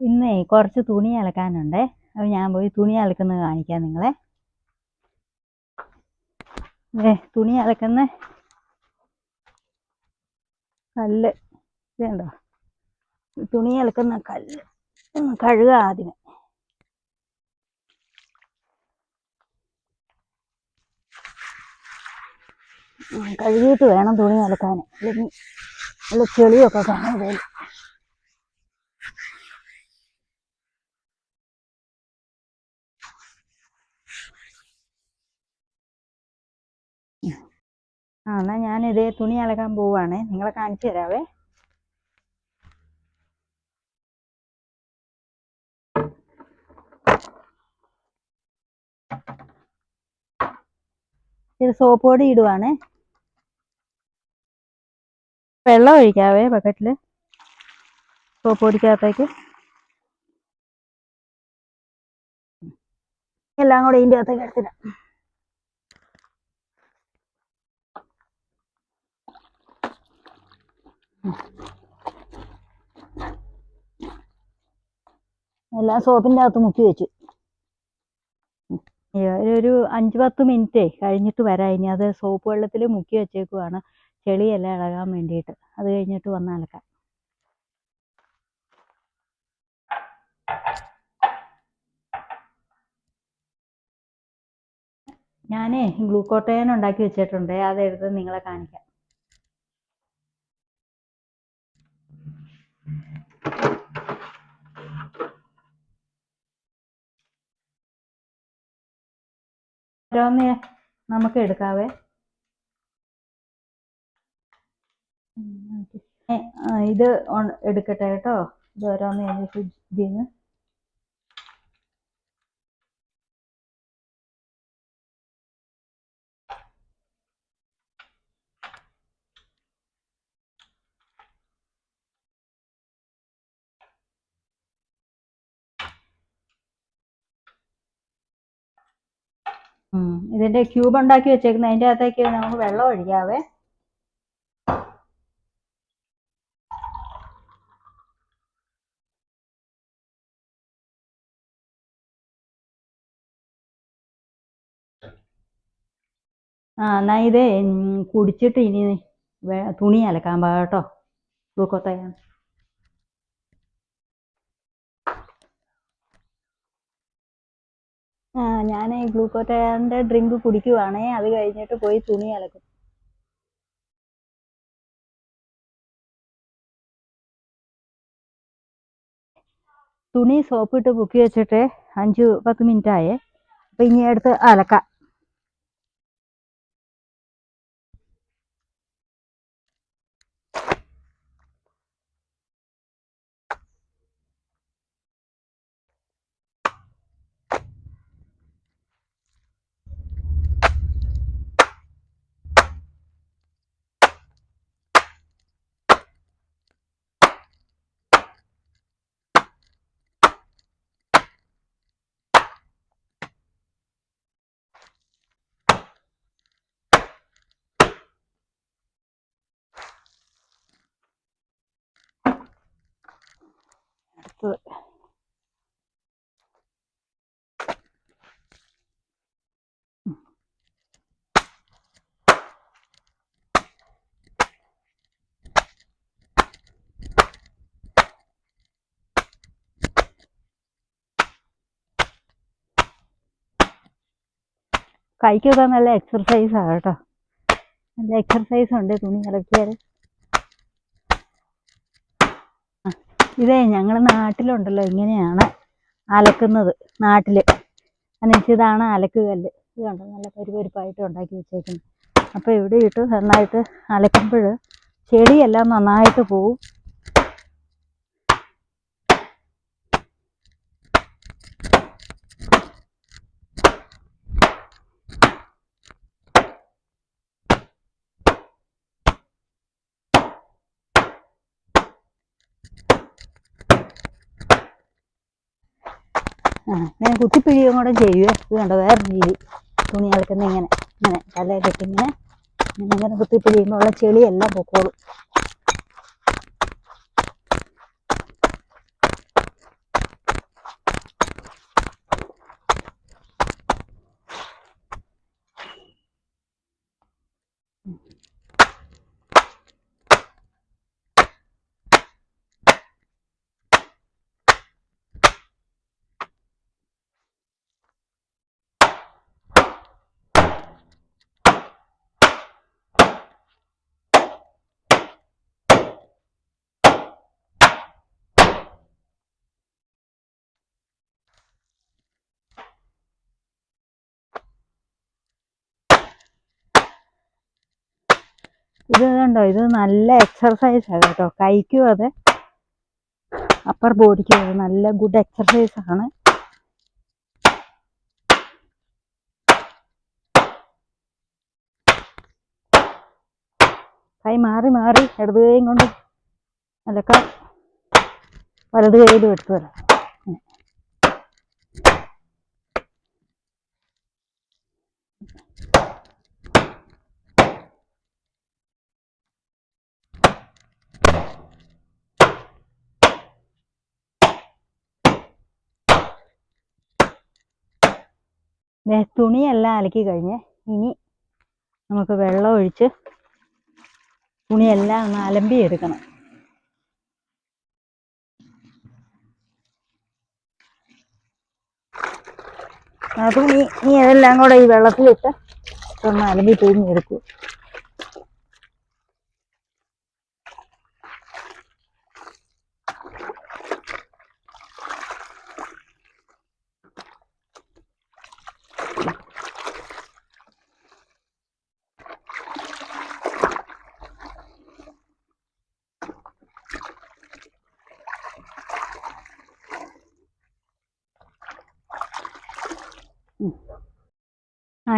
ഇന്നേ കുറച്ച് തുണി അലക്കാനുണ്ടേ. അപ്പോൾ ഞാൻ പോയി തുണി അലക്കുന്നത് കാണിക്കാം നിങ്ങളെ. തുണി അലക്കുന്ന കല്ല് ഇതുണ്ടോ, തുണി അലക്കുന്ന കല്ല് കഴുകുക ആദ്യം. കഴുകിയിട്ട് വേണം തുണി അലക്കാൻ, അല്ലെങ്കിൽ നല്ല ചെളിയൊക്കെ കാണാൻ പോലും. എന്നാൽ ഞാനിതേ തുണി അലക്കാൻ പോവുകയാണേ, നിങ്ങളെ കാണിച്ചു തരാവേ. ഇത് സോപ്പ് പൊടി ഇടുവാണേ. വെള്ളം ഒഴിക്കാവേ ബക്കറ്റിൽ, സോപ്പ് പൊടിക്കകത്തേക്ക്. എല്ലാം കൂടെ ഇതിൻ്റെ അകത്തേക്ക് എടുത്തിടാം. എല്ലാം സോപ്പിൻ്റെ അകത്ത് മുക്കി വെച്ചു. ഒരു 5-10 മിനിറ്റ് കഴിഞ്ഞിട്ട് വരാം. ഇനി അത് സോപ്പ് വെള്ളത്തിൽ മുക്കി വെച്ചേക്കുവാണ്, ചെളിയെല്ലാം ഇളകാൻ വേണ്ടിയിട്ട്. അത് കഴിഞ്ഞിട്ട് വന്ന് അലക്കാം. ഞാനേ ഗ്ലൂക്കോട്ടയൻ ഉണ്ടാക്കി വെച്ചിട്ടുണ്ട്, അതെടുത്ത് നിങ്ങളെ കാണിക്കാം. ഓരോന്ന് നമുക്ക് എടുക്കാവേ. ഇത് എടുക്കട്ടെ കേട്ടോ. ഇത് ഓരോന്ന് ഫ്രിഡ്ജിൽ നിന്ന്. ഇതിന്റെ ക്യൂബ് ഉണ്ടാക്കി വെച്ചേക്കുന്ന അതിൻ്റെ അകത്തേക്ക് നമുക്ക് വെള്ളം ഒഴിക്കാവേ. എന്നാ ഇത് കുടിച്ചിട്ട് ഇനി തുണി അലക്കാൻ പാ കേട്ടോ. ഗ്ലൂക്കോട്ടയാണ്. ഞാൻ ഗ്ലൂക്കോട്ടയൻ്റെ ഡ്രിങ്ക് കുടിക്കുവാണേ. അത് കഴിഞ്ഞിട്ട് പോയി തുണി അലക്കും. തുണി സോപ്പിട്ട് മുക്കി വെച്ചിട്ട് 5-10 മിനിറ്റ് ആയേ. അപ്പം ഇനി എടുത്ത് അലക്കാം. കൈക്കൊക്കെ നല്ല എക്സർസൈസാണ് കേട്ടോ. നല്ല എക്സർസൈസ് ഉണ്ട് തുണി അലക്കിയാൽ. ഇതേ ഞങ്ങൾ നാട്ടിലുണ്ടല്ലോ ഇങ്ങനെയാണ് അലക്കുന്നത് നാട്ടിൽ. എന്നുവെച്ചാൽ ഇതാണ് അലക്കുകല്ല്. ഇത് കണ്ടോ, നല്ല പരിപരിപ്പായിട്ട് ഉണ്ടാക്കി വെച്ചേക്കുന്നത്. അപ്പോൾ ഇവിടെ ഇട്ട് നന്നായിട്ട് അലക്കുമ്പോൾ ചെടിയെല്ലാം നന്നായിട്ട് പോവും. ഞാൻ കുത്തിപ്പിഴിയും കൂടെ ചെയ്യുവേ. ഇത് കണ്ടോ, വേറെ രീതി തുണി അലക്കുന്ന ഇങ്ങനെ ഇങ്ങനെ തലയിലിട്ട് ഇങ്ങനെ കുത്തിപ്പിഴിയുമ്പോൾ ഉള്ള ചെളിയെല്ലാം പൊക്കോളും. ഇത് കണ്ടോ, ഇത് നല്ല എക്സർസൈസാണ് കേട്ടോ, കൈക്കും അതെ അപ്പർ ബോഡിക്കും അതെ നല്ല ഗുഡ് എക്സർസൈസാണ്. കൈ മാറി മാറി ഇടത് കൈയും കൊണ്ട് അലക്കാം, വലത് കൈയിലും എടുത്തു തരാം. തുണിയെല്ലാം അലക്കി കഴിഞ്ഞ് ഇനി നമുക്ക് വെള്ളം ഒഴിച്ച് തുണിയെല്ലാം ഒന്ന് അലമ്പി എടുക്കണം. ആ തുണി അതെല്ലാം കൂടെ ഈ വെള്ളത്തിലിട്ട് ഒന്ന് അലമ്പി പിഴിഞ്ഞെടുക്കും.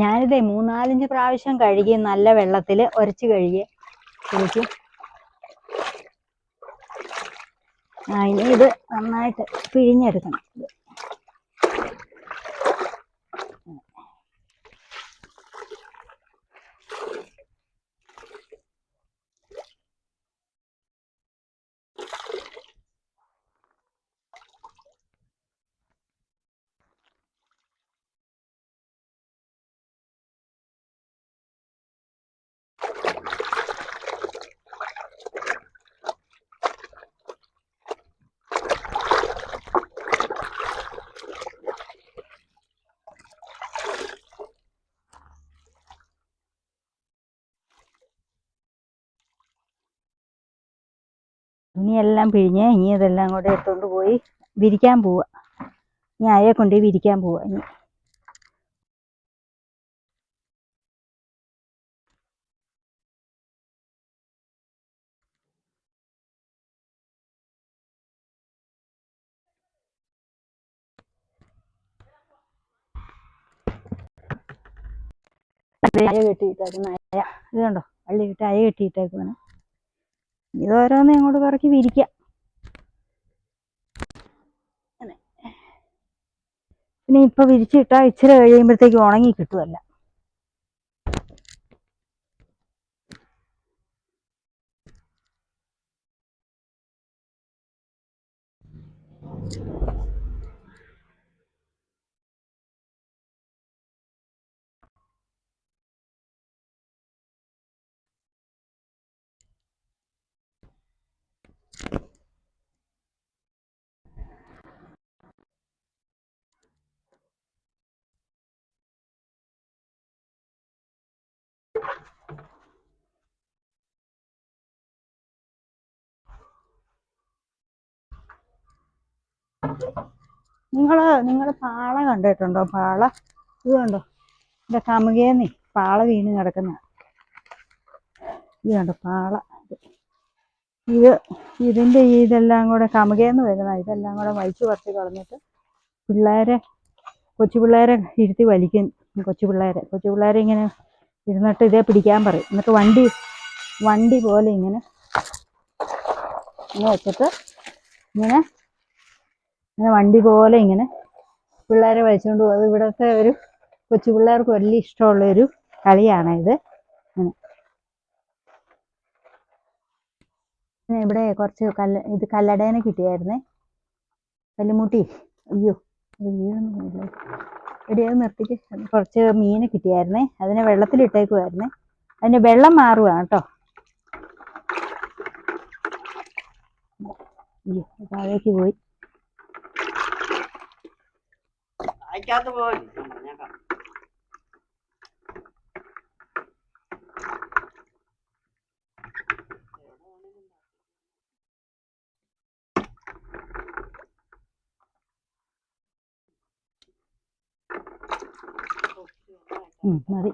ഞാനിതേ 3-4 പ്രാവശ്യം കഴുകി നല്ല വെള്ളത്തിൽ ഉരച്ച് കഴുകി കുളിക്കും. ഇനി ഇത് നന്നായിട്ട് പിഴിഞ്ഞെടുക്കണം. തുണിയെല്ലാം പിഴിഞ്ഞ് ഇനി ഇതെല്ലാം കൂടെ എടുത്തുകൊണ്ട് പോയി വിരിക്കാൻ പോവുക. ഇനി അയയെ കൊണ്ട് വിരിക്കാൻ പോവുക. ഇനി അയ കെട്ടിയിട്ടേക്കുന്ന അയ ഇത് കണ്ടോ, വള്ളിയിട്ട് അയ കെട്ടിയിട്ടേക്കുവാണ്. ഇത് ഓരോന്ന് അങ്ങോട്ട് പറക്കി വിരിക്കാം. പിന്നെ ഇപ്പൊ വിരിച്ചിട്ടാൽ ഇച്ചിരി കഴിയുമ്പോഴത്തേക്ക് ഉണങ്ങി കിട്ടുമല്ല. നിങ്ങള് പാള കണ്ടിട്ടുണ്ടോ? പാള ഇത് കണ്ടോ, എൻ്റെ കമുകേന്നേ പാള വീണ് കിടക്കുന്ന ഇത് കണ്ടോ പാള. ഇതിൻ്റെ ഇതെല്ലാം കൂടെ കമുകേന്ന് വരുന്ന ഇതെല്ലാം കൂടെ വലിച്ചു പറിച്ച് കളഞ്ഞിട്ട് കൊച്ചു പിള്ളേരെ ഇരുത്തി വലിക്കും. കൊച്ചു പിള്ളേരെ ഇങ്ങനെ ഇരുന്നിട്ട് ഇതേ പിടിക്കാൻ പറയും. എന്നിട്ട് വണ്ടി പോലെ ഇങ്ങനെ വെച്ചിട്ട് ഇങ്ങനെ വണ്ടി പോലെ ഇങ്ങനെ പിള്ളേരെ വലിച്ചുകൊണ്ട് പോകും. അത് ഇവിടുത്തെ ഒരു കൊച്ചു പിള്ളേർക്ക് വലിയ ഇഷ്ടമുള്ളൊരു കളിയാണ് ഇത്. ഇവിടെ കുറച്ച് കല്ലടേനെ കിട്ടിയായിരുന്നേ, കല്ലുമുട്ടി. അയ്യോ വീഴൊന്നുമില്ല, എടിയത് നിർത്തിക്ക്. കുറച്ച് മീനെ കിട്ടിയായിരുന്നേ, അതിനെ വെള്ളത്തിലിട്ടേക്കുമായിരുന്നേ. അതിൻ്റെ വെള്ളം മാറുകയാണ് കേട്ടോ. അയ്യോ താഴേക്ക് പോയി. മതി.